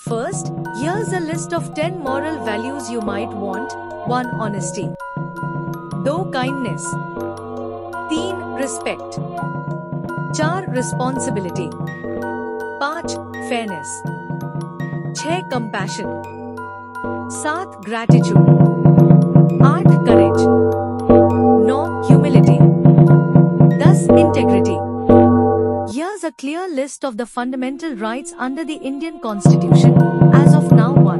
First, here's a list of 10 moral values you might want. 1. Honesty. 2. Kindness. 3. Respect. 4. Responsibility. 5. Fairness. 6. Compassion. 7. Gratitude. 8. Courage. 9. Humility. 10. Integrity. Here's a clear list of the fundamental rights under the Indian Constitution, as of now. 1.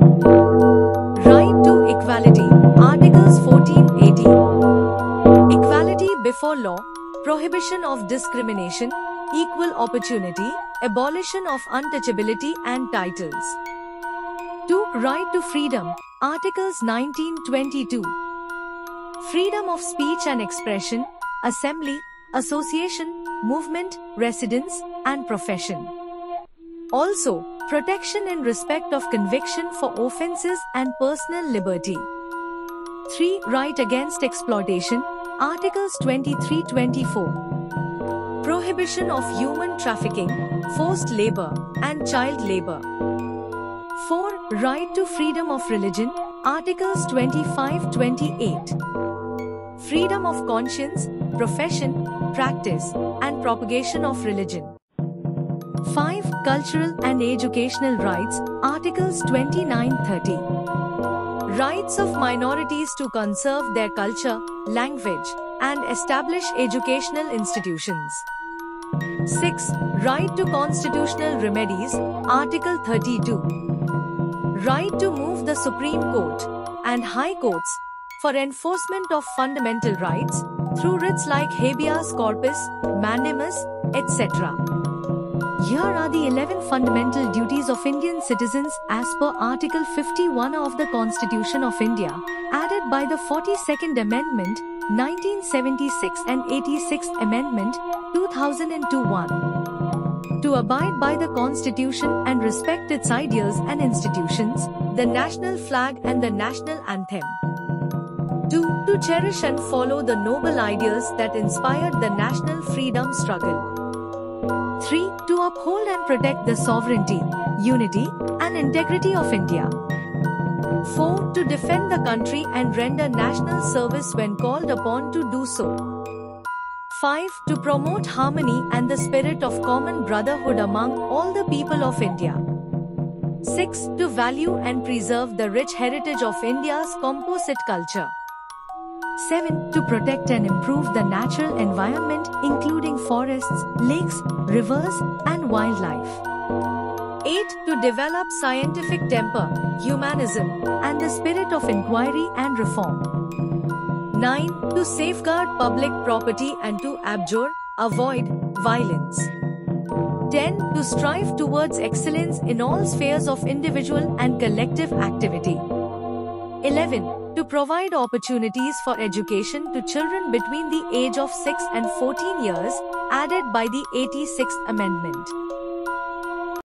Right to equality, Articles 14-18. Equality before law, prohibition of discrimination, equal opportunity, abolition of untouchability and titles. 2. Right to freedom, Articles 19-22. Freedom of speech and expression, assembly, association, movement, residence, and profession. Also, protection in respect of conviction for offences and personal liberty. 3. Right against exploitation, Articles 23-24. Prohibition of human trafficking, forced labour, and child labour. 4. Right to freedom of religion, Articles 25-28. Freedom of conscience, profession, practice, and propagation of religion. 5. Cultural and educational rights, Articles 29-30. Rights of minorities to conserve their culture, language, and establish educational institutions. 6. Right to constitutional remedies, Article 32. Right to move the Supreme Court and High Courts for enforcement of fundamental rights through writs like habeas corpus, mandamus, etc. Here are the 11 fundamental duties of Indian citizens as per Article 51 of the Constitution of India, added by the 42nd Amendment, 1976 and 86th Amendment, 2002-1. To abide by the Constitution and respect its ideals and institutions, the national flag and the national anthem. 2. To cherish and follow the noble ideas that inspired the national freedom struggle. 3. To uphold and protect the sovereignty, unity, and integrity of India. 4. To defend the country and render national service when called upon to do so. 5. To promote harmony and the spirit of common brotherhood among all the people of India. 6. To value and preserve the rich heritage of India's composite culture. 7. To protect and improve the natural environment, including forests, lakes, rivers, and wildlife. 8. To develop scientific temper, humanism, and the spirit of inquiry and reform. 9. To safeguard public property and to avoid violence. 10. To strive towards excellence in all spheres of individual and collective activity. 11. To provide opportunities for education to children between the age of 6 and 14 years, added by the 86th Amendment.